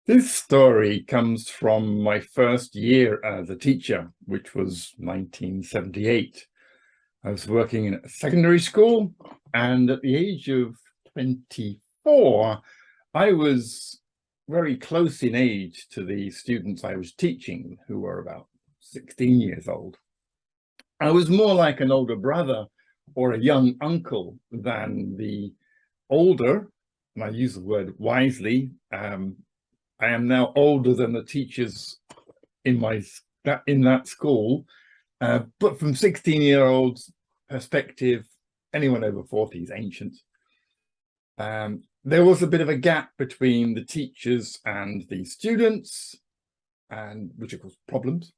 This story comes from my first year as a teacher, which was 1978. I was working in a secondary school, and at the age of 24, I was very close in age to the students I was teaching, who were about 16 years old. I was more like an older brother or a young uncle than the older, and I use the word wisely. I am now older than the teachers in that school, but from 16-year-olds perspective, anyone over 40 is ancient. There was a bit of a gap between the teachers and the students, and which of course problems.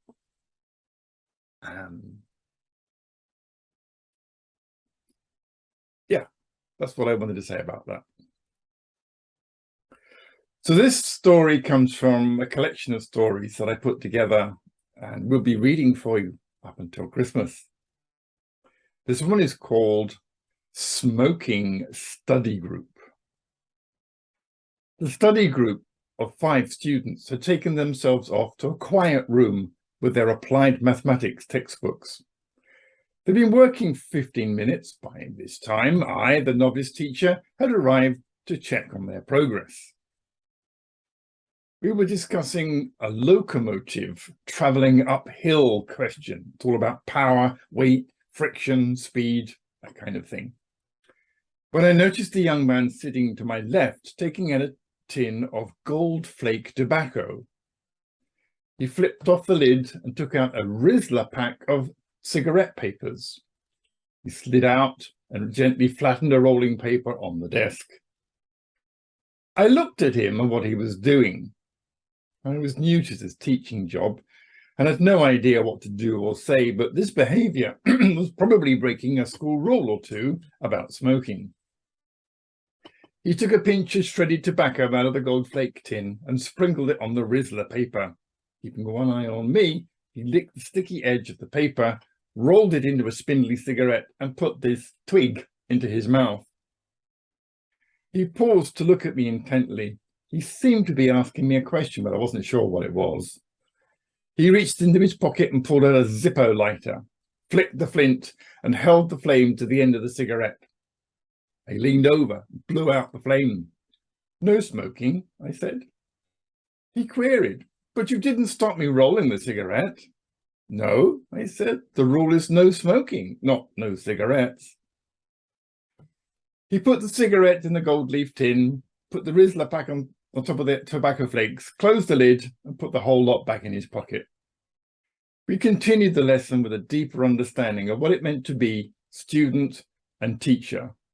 Yeah, that's what I wanted to say about that. So this story comes from a collection of stories that I put together and will be reading for you up until Christmas. This one is called Smoking Study Group. The study group of 5 students had taken themselves off to a quiet room with their applied mathematics textbooks. They'd been working 15 minutes. By this time, I, the novice teacher, had arrived to check on their progress. We were discussing a locomotive traveling uphill question. It's all about power, weight, friction, speed, that kind of thing. When I noticed a young man sitting to my left, taking out a tin of Gold Flake tobacco. He flipped off the lid and took out a Rizla pack of cigarette papers. He slid out and gently flattened a rolling paper on the desk. I looked at him and what he was doing. I was new to this teaching job and had no idea what to do or say, but this behavior was probably breaking a school rule or two about smoking. He took a pinch of shredded tobacco out of the Gold Flake tin and sprinkled it on the Rizla paper. Keeping one eye on me, he licked the sticky edge of the paper, rolled it into a spindly cigarette, and put this twig into his mouth. He paused to look at me intently. He seemed to be asking me a question, but I wasn't sure what it was. He reached into his pocket and pulled out a Zippo lighter, flicked the flint, and held the flame to the end of the cigarette. I leaned over, blew out the flame. "No smoking," I said. He queried, "But you didn't stop me rolling the cigarette." "No," I said, "the rule is no smoking, not no cigarettes." He put the cigarette in the gold leaf tin, put the Rizla pack on top of the tobacco flakes, closed the lid, and put the whole lot back in his pocket. We continued the lesson with a deeper understanding of what it meant to be student and teacher.